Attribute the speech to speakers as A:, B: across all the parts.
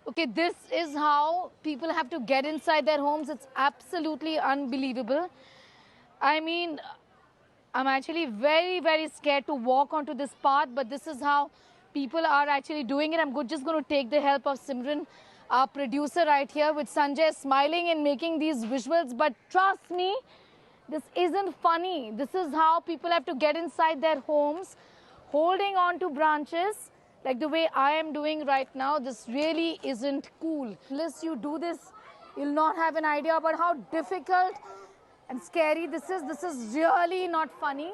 A: Okay, this is how people have to get inside their homes. It's absolutely unbelievable. I mean, I'm actually very, very scared to walk onto this path, but this is how people are actually doing it. Just going to take the help of Simran, our producer right here, with Sanjay smiling and making these visuals. But trust me, this isn't funny. This is how people have to get inside their homes, holding on to branches like the way I am doing right now. This really isn't cool. Unless you do this, you'll not have an idea about how difficult and scary this is. This is really not funny.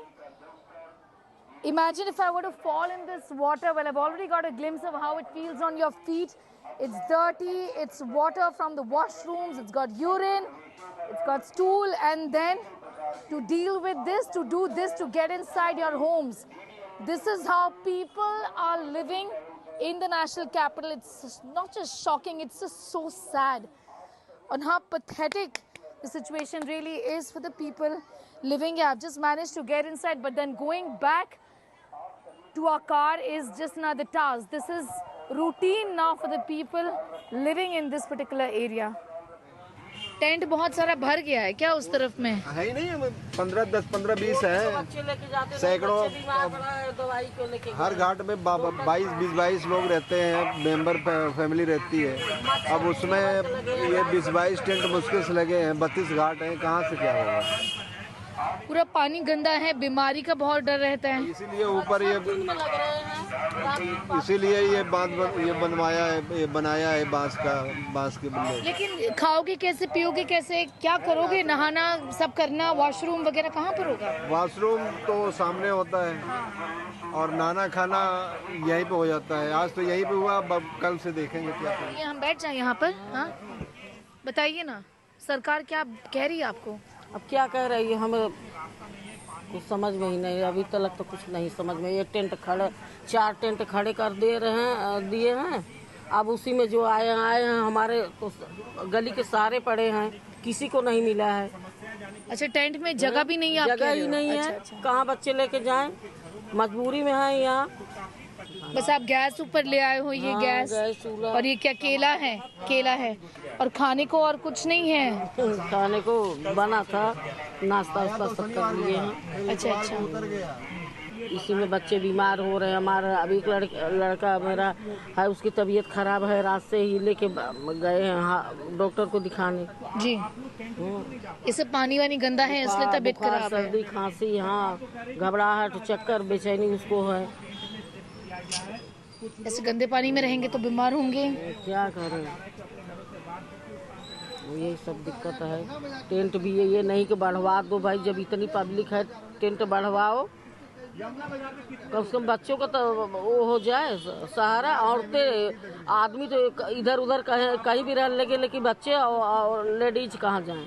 A: Imagine if I were to fall in this water. Well, I've already got a glimpse of how it feels on your feet. It's dirty, it's water from the washrooms, it's got urine, it's got stool, and then to deal with this, to do this, to get inside your homes. This is how people are living in the national capital. It's not just shocking, it's just so sad on how pathetic the situation really is for the people living here. I've just managed to get inside, but then going back to our car is just another task. This is routine now for the people living in this particular area. Tent बहुत सारा भर गया है क्या उस तरफ में?
B: है ही नहीं, 15-20 है, सैकड़ों। हर घाट में 22 लोग रहते हैं, मेंबर फैमिली रहती है। अब उसमें ये 20-22 टेंट मुश्किल से लगे हैं। 32 घाट हैं, कहाँ से क्या होगा?
A: पूरा पानी गंदा है, बीमारी का बहुत डर रहता है।
B: इसीलिए ऊपर इसीलिए ये बनवाया है, ये बनाया है बांस के बल्ले।
A: लेकिन खाओगे कैसे, पियोगे कैसे, क्या करोगे? नहाना सब करना, वॉशरूम वगैरह कहाँ पर होगा?
B: वॉशरूम तो सामने होता है और नहाना खाना यहीं पे हो जाता है। आज तो यहीं पे हुआ, अब कल से देखेंगे क्या करेंगे।
A: हम बैठ जाए यहाँ पर। हाँ, बताइए ना, सरकार क्या कह रही है आपको?
C: अब क्या कह रही है, हमें कुछ समझ में ही नहीं। अभी तक तो कुछ नहीं समझ में। ये टेंट खड़े, 4 टेंट खड़े कर दिए हैं। अब उसी में जो आए हैं, हमारे तो गली के सारे पड़े हैं, किसी को नहीं मिला है।
A: अच्छा, टेंट में जगह भी नहीं है?
C: जगह ही नहीं है। अच्छा। कहाँ बच्चे लेके जाएं, मजबूरी में है यहाँ।
A: बस आप गैस ऊपर ले आए हो, ये गैस और ये क्या केला है और खाने को और कुछ नहीं है?
C: खाने को बना था, नाश्ता सब कर लिए हैं।
A: अच्छा।
C: इसी में बच्चे बीमार हो रहे हैं। हमारा अभी एक लड़का मेरा है, उसकी तबीयत खराब है, रात से ही लेके गए हैं डॉक्टर को दिखाने।
A: जी, इसे पानी वानी गंदा है इसलिए तबीयत खराब है।
C: सर्दी खांसी, हाँ, घबराहट, चक्कर, बेचैनी उसको है।
A: ऐसे गंदे पानी में रहेंगे तो बीमार होंगे।
C: क्या करें, यही सब दिक्कत है। टेंट भी ये नहीं कि बढ़वा दो भाई, जब इतनी पब्लिक है टेंट बढ़वाओ, कम से कम बच्चों का तो वो हो जाए सहारा। औरतें आदमी तो इधर उधर कहीं भी रहने लगे, लेकिन बच्चे और लेडीज कहाँ जाएं?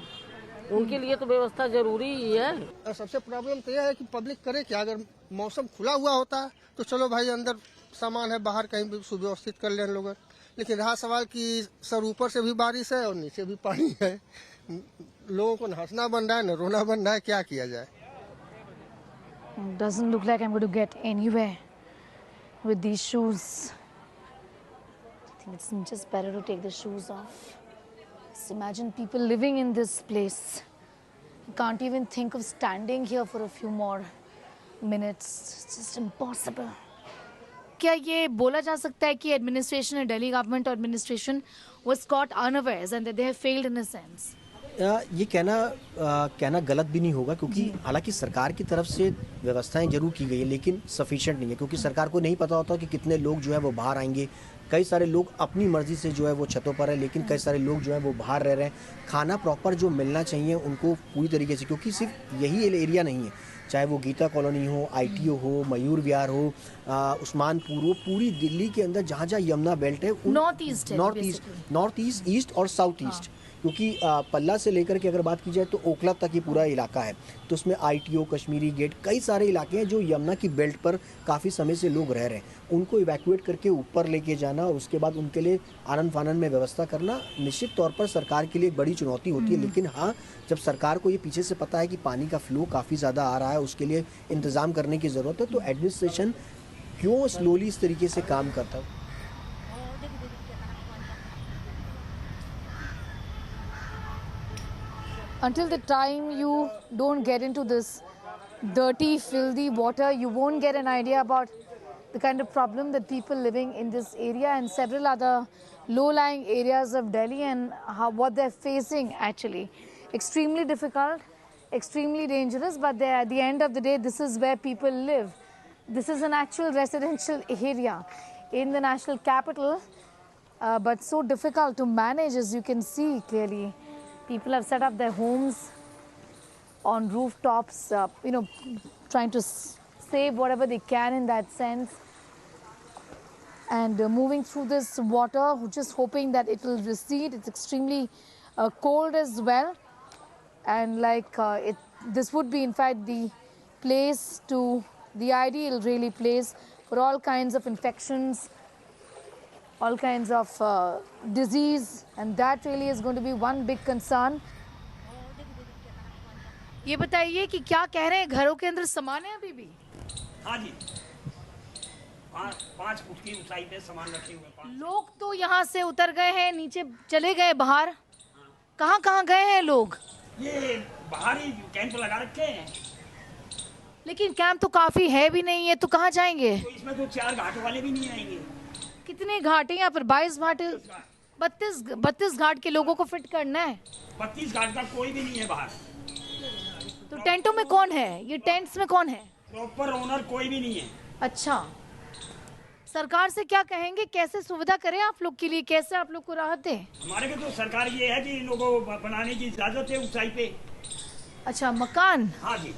C: उनके लिए तो व्यवस्था जरूरी ही है।
D: सबसे प्रॉब्लम तो यह है कि पब्लिक करे क्या। अगर मौसम खुला हुआ होता तो चलो भाई, अंदर सामान है, बाहर कहीं भी सुव्यवस्थित कर लें लोग। लेकिन रहा सवाल कि सर ऊपर से भी बारिश है और नीचे भी पानी है, लोगों को न हंसना बन रहा है न रोना बन रहा है। क्या किया जाए?
A: Doesn't look like I'm going to get anywhere with these shoes. I think it's just better to take the shoes off. Just imagine people living in this place. You can't even think of standing here for a few more minutes. It's just impossible. क्या ये बोला जा सकता है कि administration, Delhi government administration was caught unawares and that they have failed in a sense?
E: ये कहना गलत भी नहीं होगा, क्योंकि हालांकि सरकार की तरफ से व्यवस्थाएं जरूर की गई है, लेकिन सफिशिएंट नहीं है, क्योंकि सरकार को नहीं पता होता कि कितने लोग जो है वो बाहर आएंगे। कई सारे लोग अपनी मर्जी से जो है वो छतों पर है, लेकिन कई सारे लोग जो है वो बाहर रह रहे हैं। खाना प्रॉपर जो मिलना चाहिए उनको पूरी तरीके से, क्योंकि सिर्फ यही एरिया नहीं है, चाहे वो गीता कॉलोनी हो, ITO हो, मयूर विहार हो, उस्मानपुर हो, पूरी दिल्ली के अंदर जहाँ जहाँ यमुना बेल्ट है, नॉर्थ ईस्ट और साउथ ईस्ट, क्योंकि पल्ला से लेकर के अगर बात की जाए तो ओखला तक ही पूरा इलाका है। तो उसमें ITO, कश्मीरी गेट, कई सारे इलाके हैं जो यमुना की बेल्ट पर काफ़ी समय से लोग रह रहे हैं। उनको इवैक्यूएट करके ऊपर लेके जाना और उसके बाद उनके लिए आनन फानन में व्यवस्था करना निश्चित तौर पर सरकार के लिए एक बड़ी चुनौती होती है। लेकिन हाँ, जब सरकार को ये पीछे से पता है कि पानी का फ्लो काफ़ी ज़्यादा आ रहा है, उसके लिए इंतज़ाम करने की ज़रूरत है, तो एडमिनिस्ट्रेशन क्यों स्लोली इस तरीके से काम करता है?
A: until the time you don't get into this dirty, filthy water, you won't get an idea about the kind of problem that people living in this area and several other low-lying areas of Delhi and what they're facing actually. Extremely difficult, extremely dangerous, but at the end of the day, this is where people live. This is an actual residential area in the national capital, but so difficult to manage, as you can see clearly. People have set up their homes on rooftops, trying to save whatever they can in that sense. And moving through this water, just hoping that it will recede. It's extremely cold as well. And this would be in fact the place the ideal really place for all kinds of infections, all kinds of disease, and that really is going to be one big concern. ये बताइए कि क्या कह रहे हैं, घरों के अंदर सामान है अभी भी?
F: हाँ जी, 5 फुट की ऊंचाई पे सामान रखे हुए।
A: लोग तो यहाँ से उतर गए हैं, नीचे चले गए बाहर। कहाँ गए हैं लोग?
F: ये बाहर ही कैंप लगा रखे हैं।
A: लेकिन कैंप तो काफी है भी नहीं है, तो कहाँ जाएंगे?
F: तो इसमें तो 4 घाट वाले भी नहीं आएंगे।
A: कितने घाट हैं यहाँ पर? 22 घाट, 32 घाट के लोगों को फिट करना है।
F: 32 घाट का कोई भी नहीं है बाहर।
A: तो टेंटों में कौन है? ये टेंट्स में कौन है?
F: प्रॉपर ओनर कोई भी नहीं है।
A: अच्छा, सरकार से क्या कहेंगे, कैसे सुविधा करें आप लोग के लिए, कैसे आप लोग को राहत दे?
F: हमारे को तो सरकार ये है कि इन लोगों को बनाने की इजाजत है ऊंचाई पे।
A: अच्छा, मकान?
F: हाँ जी।